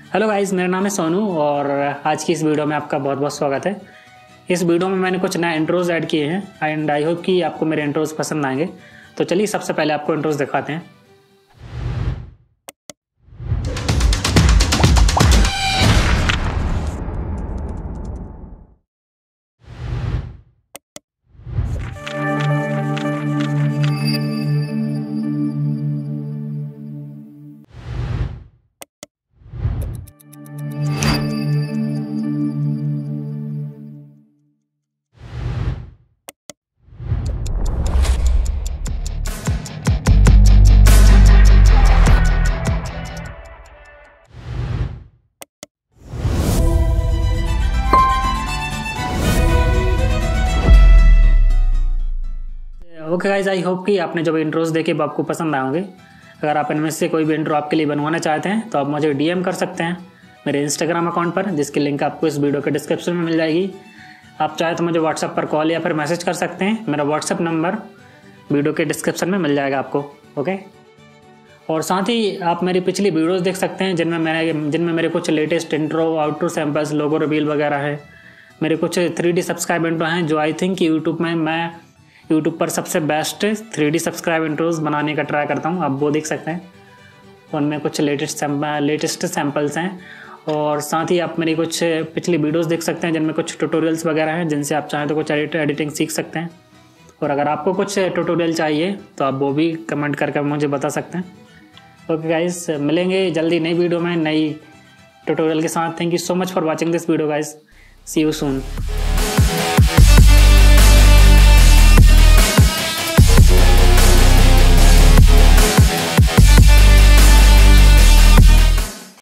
Hello guys, मेरा नाम है सोनू और आज की इस वीडियो में आपका बहुत बहुत स्वागत है। इस वीडियो में मैंने कुछ नए इंट्रोज ऐड किए हैं एंड आई होप कि आपको मेरे इंट्रोज पसंद आएंगे। तो चलिए सबसे पहले आपको इंट्रोज दिखाते हैं। ओके गाइज, आई होप कि आपने जब इंट्रोज देखे वो आपको पसंद आए होंगे। अगर आप इनमें से कोई भी इंट्रो आपके लिए बनवाना चाहते हैं तो आप मुझे डीएम कर सकते हैं मेरे इंस्टाग्राम अकाउंट पर, जिसकी लिंक आपको इस वीडियो के डिस्क्रिप्शन में मिल जाएगी। आप चाहे तो मुझे व्हाट्सएप पर कॉल या फिर मैसेज कर सकते हैं। मेरा व्हाट्सएप नंबर वीडियो के डिस्क्रिप्शन में मिल जाएगा आपको। ओके, और साथ ही आप मेरी पिछली वीडियोज़ देख सकते हैं जिनमें मेरे कुछ लेटेस्ट इंट्रो, आउटरो सैम्पल्स, लोगो रिवील वगैरह है। मेरे कुछ 3D सब्सक्राइब इंट्रो हैं जो आई थिंक यूट्यूब पर सबसे बेस्ट 3D सब्सक्राइब इंट्रोज बनाने का ट्राई करता हूँ। आप वो देख सकते हैं, उनमें कुछ लेटेस्ट सैम्पल्स हैं। और साथ ही आप मेरी कुछ पिछली वीडियोस देख सकते हैं जिनमें कुछ ट्यूटोरियल्स वगैरह हैं जिनसे आप चाहें तो कुछ एडिटिंग सीख सकते हैं। और अगर आपको कुछ ट्यूटोरियल चाहिए तो आप वो भी कमेंट करके मुझे बता सकते हैं। ओके गाइस, मिलेंगे जल्दी नई वीडियो में नई ट्यूटोरियल के साथ। Thank you so much for watching this video guys. See you soon.